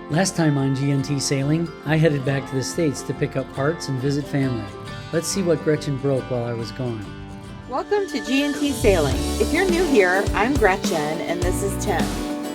Last time on G&T Sailing, I headed back to the States to pick up parts and visit family. Let's see what Gretchen broke while I was gone. Welcome to G&T Sailing. If you're new here, I'm Gretchen and this is Tim.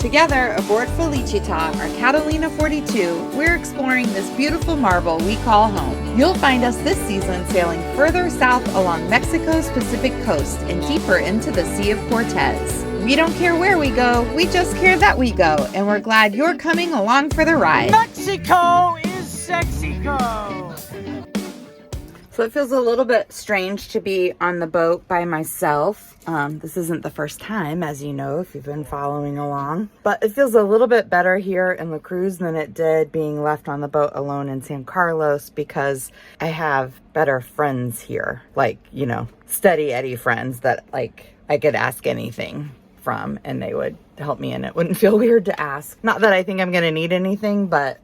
Together aboard Felicita, our Catalina 42, we're exploring this beautiful marble we call home. You'll find us this season sailing further south along Mexico's Pacific coast and deeper into the Sea of Cortez. We don't care where we go, we just care that we go, and we're glad you're coming along for the ride. Mexico is Sexico! So it feels a little bit strange to be on the boat by myself. This isn't the first time, as you know, if you've been following along. But it feels a little bit better here in La Cruz than it did being left on the boat alone in San Carlos, because I have better friends here. Like, you know, steady Eddie friends that, like, I could ask anything from and they would help me, and it wouldn't feel weird to ask. Not that I think I'm gonna need anything, but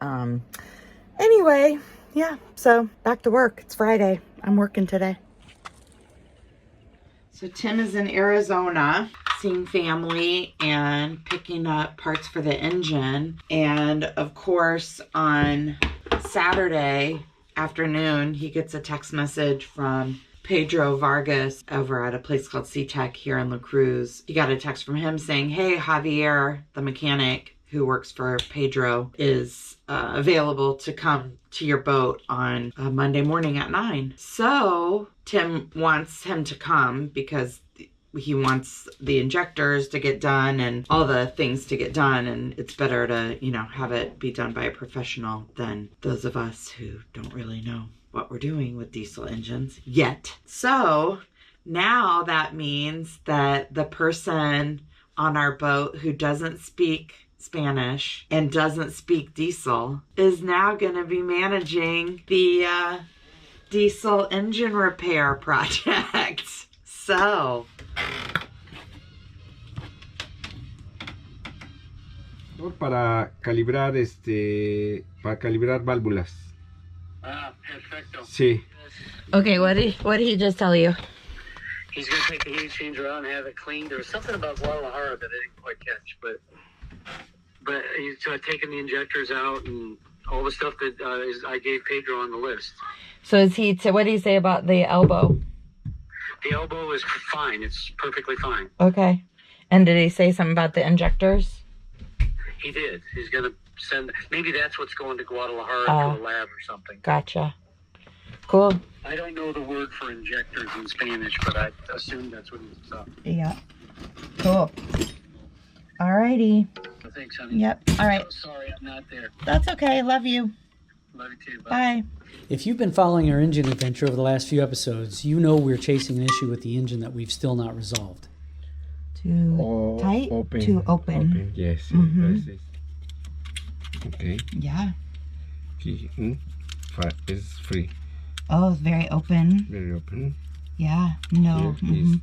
anyway, yeah, so back to work. It's Friday. I'm working today. So Tim is in Arizona seeing family and picking up parts for the engine. And of course, on Saturday afternoon, he gets a text message from Pedro Vargas over at a place called SeaTech here in La Cruz. He got a text from him saying, hey, Javier, the mechanic who works for Pedro, is available to come to your boat on Monday morning at 9. So Tim wants him to come because he wants the injectors to get done and all the things to get done, and it's better to, you know, have it be done by a professional than those of us who don't really know what we're doing with diesel engines yet. So now that means that the person on our boat who doesn't speak Spanish and doesn't speak diesel is now going to be managing the diesel engine repair project. So para calibrar válvulas. Ah, perfecto. Sí. okay, what did he just tell you? He's going to take the heat exchanger out and have it cleaned. There was something about Guadalajara that I didn't quite catch, but he's taking the injectors out and all the stuff that I gave Pedro on the list. So what did he say about the elbow? The elbow is fine. It's perfectly fine. Okay. And did he say something about the injectors? He did. He's going to send, maybe that's what's going to Guadalajara to a lab or something. Gotcha. Cool. I don't know the word for injectors in Spanish, but I assume that's what he's talking. Yeah. Cool. Alrighty. Thanks, honey. Yep. All right. So sorry I'm not there. That's okay. Love you. Love you too. Bye. Bye. If you've been following our engine adventure over the last few episodes, you know we're chasing an issue with the engine that we've still not resolved. Too tight? Open. Too open. Yes. Mhm. Yes. Okay. Yeah. It's free. Oh, very open. Very open. Yeah. No. Here is.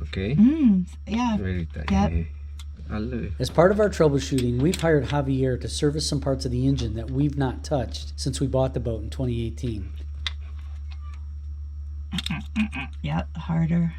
Okay. Yeah. Very tight. Yep. As part of our troubleshooting, we've hired Javier to service some parts of the engine that we've not touched since we bought the boat in 2018. Yep, harder.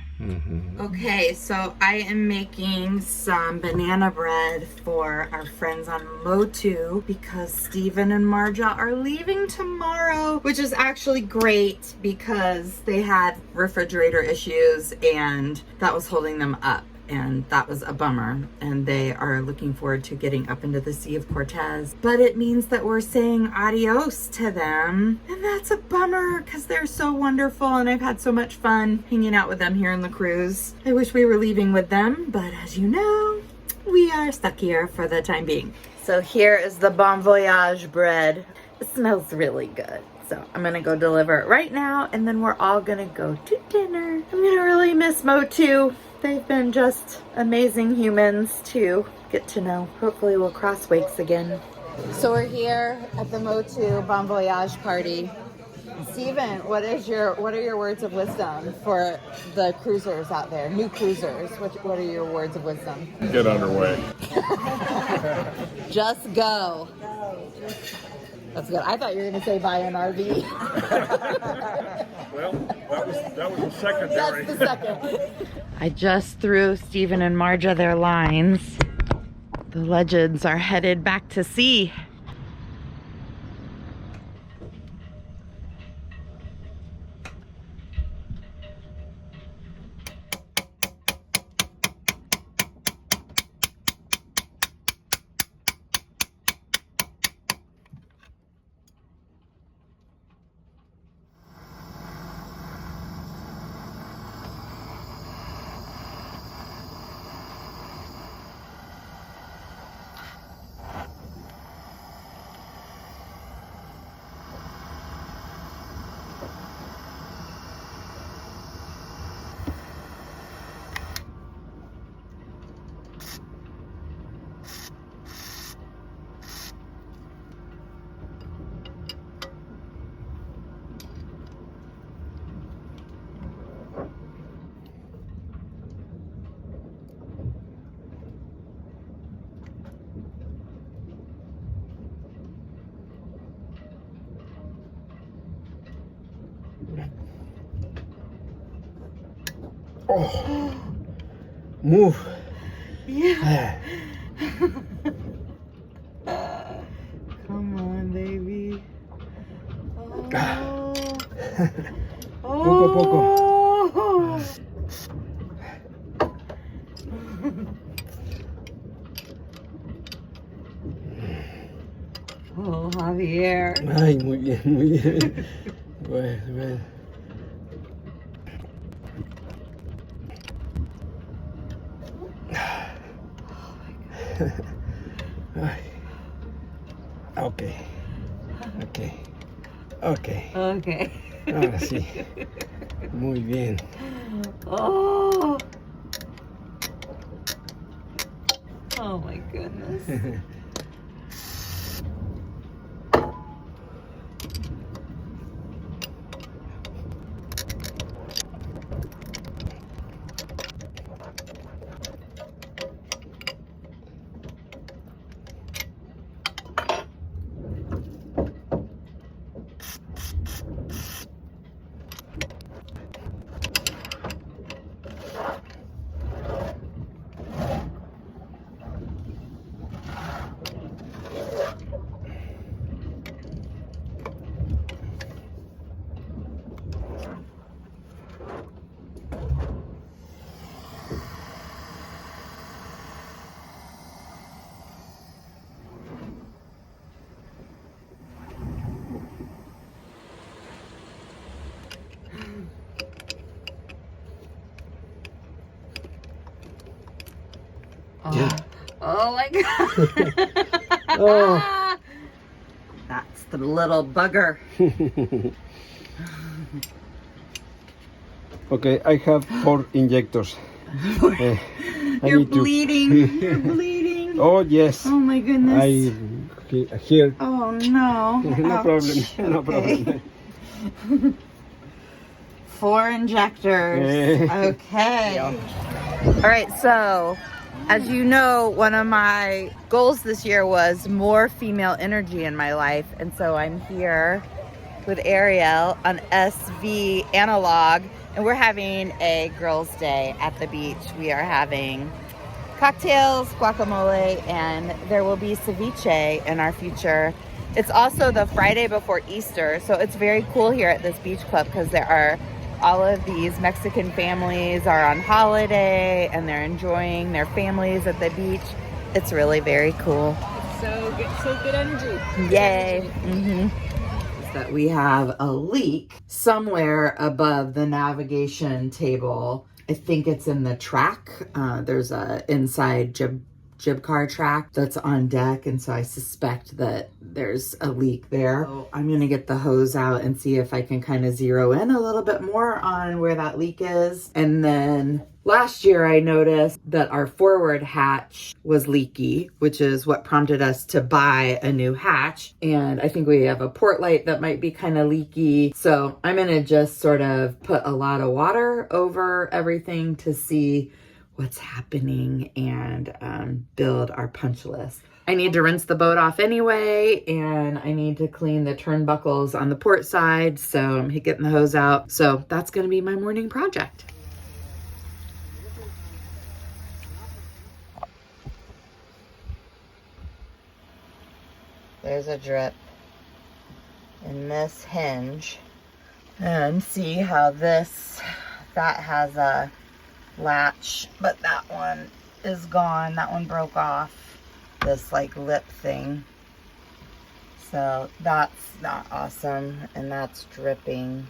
Okay, so I am making some banana bread for our friends on Motu because Steven and Marja are leaving tomorrow, which is actually great because they had refrigerator issues and that was holding them up. And that was a bummer, and they are looking forward to getting up into the Sea of Cortez. But it means that we're saying adios to them, and that's a bummer because they're so wonderful and I've had so much fun hanging out with them here in La Cruz. I wish we were leaving with them, but as you know, we are stuck here for the time being. So here is the Bon Voyage bread. It smells really good. So I'm gonna go deliver it right now, and then we're all gonna go to dinner. I'm gonna really miss Motu. They've been just amazing humans to get to know. Hopefully we'll cross wakes again. So we're here at the Motu Bon Voyage party. Steven, what are your words of wisdom for the cruisers out there, new cruisers? What are your words of wisdom? Get underway. Just go. That's good. I thought you were going to say buy an RV. Well, that was the secondary. That's the second. I just threw Steven and Marja their lines. The legends are headed back to sea. Oh, move. Yeah. Come on, baby. Oh. Poco, poco. Oh, Javier. Ay, muy bien, muy bien. Bueno, bueno. Ay. Okay. Okay. Okay. Okay. Ahora sí. Muy bien. Oh. Oh my goodness. Yeah. Oh my god. Oh. That's the little bugger. Okay, I have 4 injectors. I You're need to- bleeding. You're bleeding. Oh, yes. Oh my goodness. Here. Oh no. No Ouch. problem. No Okay. problem. 4 injectors. Okay. All right, so as you know, one of my goals this year was more female energy in my life. And so I'm here with Ariel on SV Analog, and we're having a girls' day at the beach. We are having cocktails, guacamole, and there will be ceviche in our future. It's also the Friday before Easter, so it's very cool here at this beach club because there are all of these Mexican families are on holiday and they're enjoying their families at the beach. It's really very cool. So good energy. Yay. That we have a leak somewhere above the navigation table. I think it's in the track. There's a inside jib car track that's on deck, and so I suspect that there's a leak there. So I'm gonna get the hose out and see if I can kind of zero in a little bit more on where that leak is. And then last year I noticed that our forward hatch was leaky, which is what prompted us to buy a new hatch. And I think we have a port light that might be kind of leaky. So I'm gonna just sort of put a lot of water over everything to see what's happening and build our punch list. I need to rinse the boat off anyway, and I need to clean the turnbuckles on the port side, so I'm getting the hose out. So that's gonna be my morning project. There's a drip in this hinge. And see how that has a latch, but that one is gone. That one broke off this like lip thing. So that's not awesome, and that's dripping.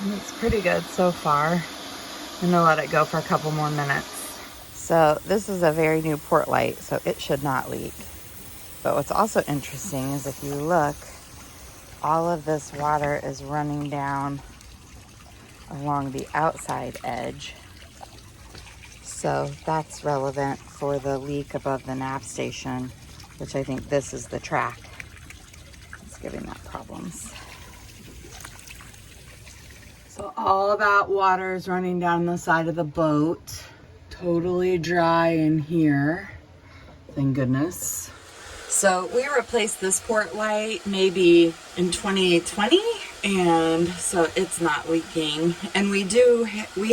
And it's pretty good so far. I'm gonna let it go for a couple more minutes. So this is a very new port light, so it should not leak. But what's also interesting is if you look, all of this water is running down along the outside edge. So that's relevant for the leak above the nav station, which I think this is the track. It's giving that problems. So all that water is running down the side of the boat. Totally dry in here. Thank goodness. So we replaced this port light maybe in 2020, and so it's not leaking. And we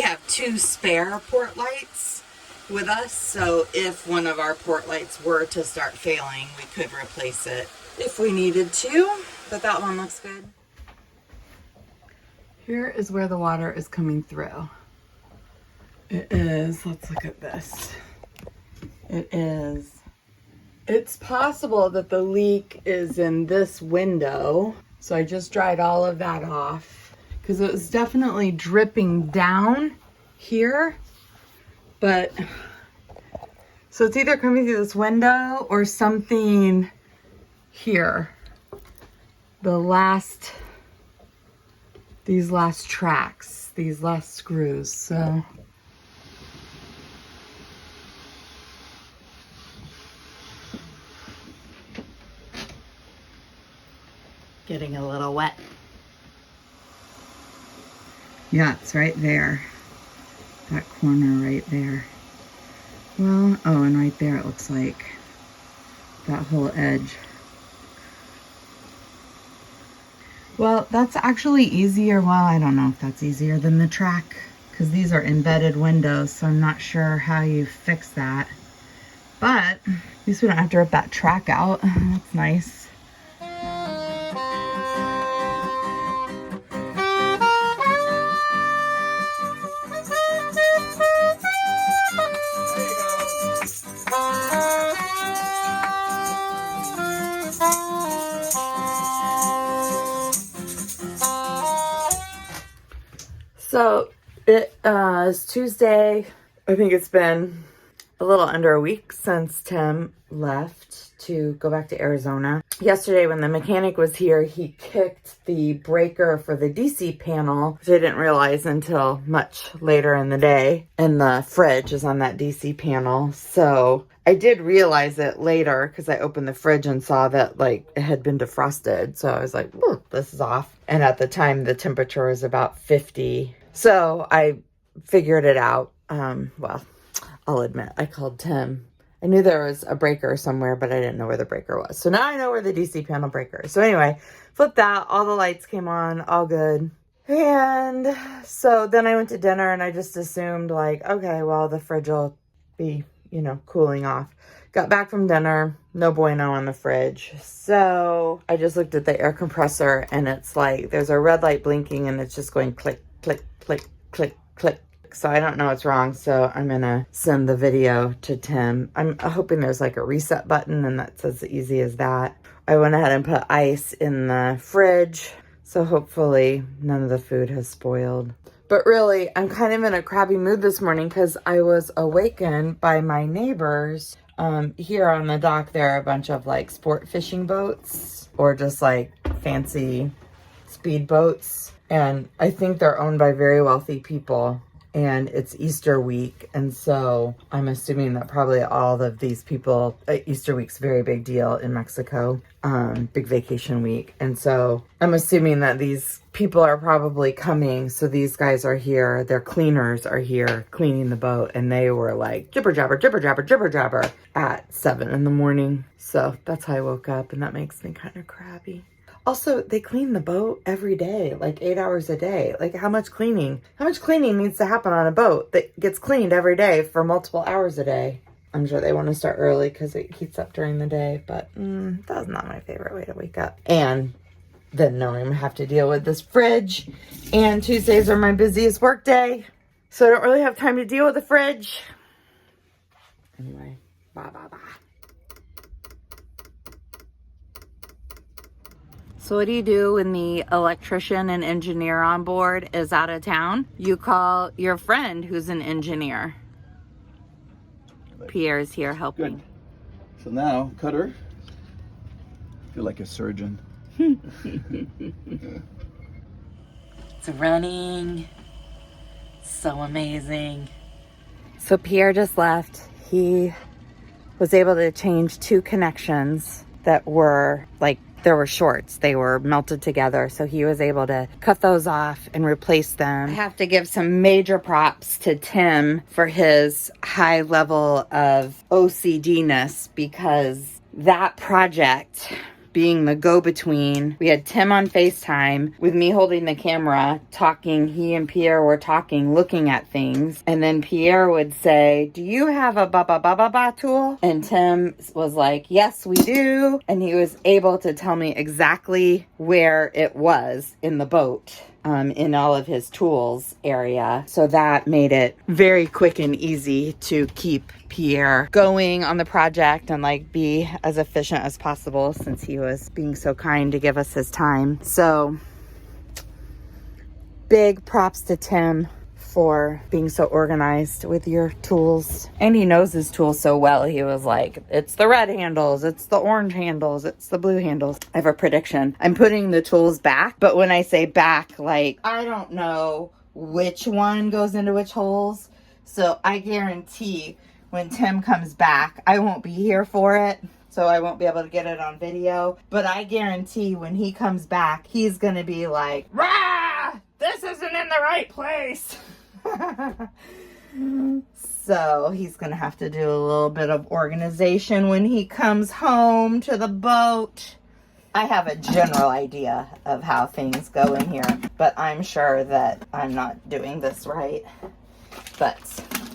have 2 spare port lights with us, so if one of our port lights were to start failing, we could replace it if we needed to, but that one looks good. Here is where the water is coming through. It is, let's look at this. It's possible that the leak is in this window. So I just dried all of that off because it was definitely dripping down here. But so it's either coming through this window or something here. These last tracks, these last screws. So getting a little wet. Yeah, it's right there. That corner right there. Well, oh, and right there it looks like that whole edge. Well, that's actually easier. Well, I don't know if that's easier than the track because these are embedded windows, so I'm not sure how you fix that. But at least we don't have to rip that track out. That's nice. So it is Tuesday. I think it's been a little under a week since Tim left to go back to Arizona. Yesterday when the mechanic was here, he kicked the breaker for the DC panel, which I didn't realize until much later in the day. And the fridge is on that DC panel. So I did realize it later because I opened the fridge and saw that like it had been defrosted. So I was like, this is off. And at the time the temperature was about 50. So I figured it out. Well, I'll admit I called Tim. I knew there was a breaker somewhere, but I didn't know where the breaker was. So now I know where the DC panel breaker is. So anyway, flipped that. All the lights came on, all good. And so then I went to dinner and I just assumed like, okay, well, the fridge will be, cooling off. Got back from dinner, no bueno on the fridge. So I just looked at the air compressor and it's like, there's a red light blinking and it's just going click, click, click, click, click. So I don't know what's wrong. So I'm going to send the video to Tim. I'm hoping there's like a reset button and that's as easy as that. I went ahead and put ice in the fridge. So hopefully none of the food has spoiled. But really, I'm kind of in a crabby mood this morning because I was awakened by my neighbors. Here on the dock, there are a bunch of like sport fishing boats or just like fancy speed boats. And I think they're owned by very wealthy people. And it's Easter week. And so I'm assuming that probably all of these people, Easter week's a very big deal in Mexico, big vacation week. And so I'm assuming that these people are probably coming. So these guys are here, their cleaners are here cleaning the boat. And they were like jibber jabber, jibber jabber, jibber jabber at 7 in the morning. So that's how I woke up and that makes me kind of crabby. Also, they clean the boat every day, like 8 hours a day. Like how much cleaning needs to happen on a boat that gets cleaned every day for multiple hours a day? I'm sure they want to start early because it heats up during the day, but that's not my favorite way to wake up. And then knowing I have to deal with this fridge, and Tuesdays are my busiest work day, so I don't really have time to deal with the fridge. Anyway, bye. So what do you do when the electrician and engineer on board is out of town? You call your friend who's an engineer. Pierre's here helping. Good. So now, cutter. Feel like a surgeon. It's running. So amazing. So Pierre just left. He was able to change 2 connections that were like, there were shorts. They were melted together. So he was able to cut those off and replace them. I have to give some major props to Tim for his high level of OCD-ness, because that project being the go-between, we had Tim on FaceTime with me holding the camera, talking. He and Pierre were talking, looking at things. And then Pierre would say, do you have a ba-ba-ba-ba-ba tool? And Tim was like, yes, we do. And he was able to tell me exactly where it was in the boat. In all of his tools area. So that made it very quick and easy to keep Pierre going on the project and like be as efficient as possible, since he was being so kind to give us his time. So big props to Tim for being so organized with your tools. And he knows his tools so well. He was like, it's the red handles, it's the orange handles, it's the blue handles. I have a prediction. I'm putting the tools back, but when I say back, like, I don't know which one goes into which holes. So I guarantee when Tim comes back, I won't be here for it, so I won't be able to get it on video. But I guarantee when he comes back, he's gonna be like, rah! This isn't in the right place. So he's gonna have to do a little bit of organization when he comes home to the boat. I have a general idea of how things go in here, but I'm sure that I'm not doing this right. But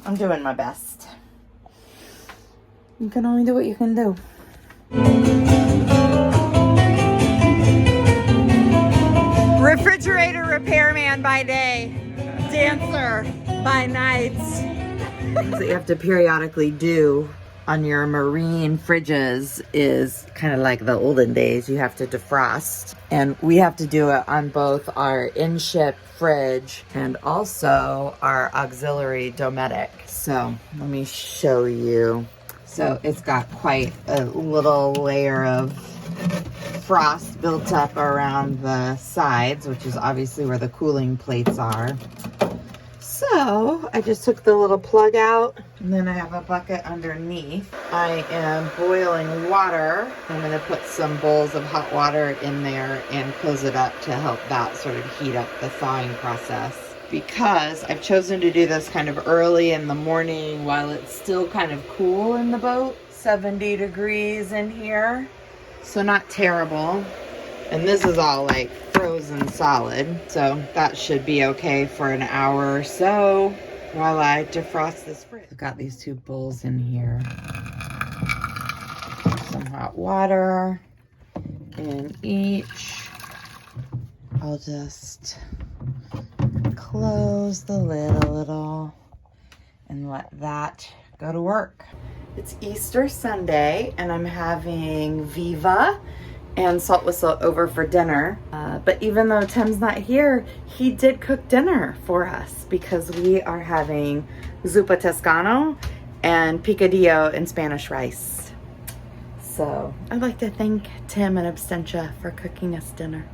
I'm doing my best. You can only do what you can do. Refrigerator repairman by day, dancer by night. Things that you have to periodically do on your marine fridges is kind of like the olden days. You have to defrost, and we have to do it on both our in-ship fridge and also our auxiliary dometic. So let me show you. So it's got quite a little layer of frost built up around the sides, which is obviously where the cooling plates are. So I just took the little plug out, and then I have a bucket underneath. I am boiling water. I'm going to put some bowls of hot water in there and close it up to help that sort of heat up the thawing process. Because I've chosen to do this kind of early in the morning while it's still kind of cool in the boat. 70 degrees in here. So not terrible. And this is all like frozen solid. So that should be okay for an hour or so while I defrost this fridge. I've got these 2 bowls in here. Some hot water in each. I'll just close the lid a little and let that go to work. It's Easter Sunday, and I'm having Viva and Salt Whistle over for dinner. But even though Tim's not here, he did cook dinner for us because we are having zuppa toscano and picadillo and Spanish rice. So I'd like to thank Tim and Abstentia for cooking us dinner.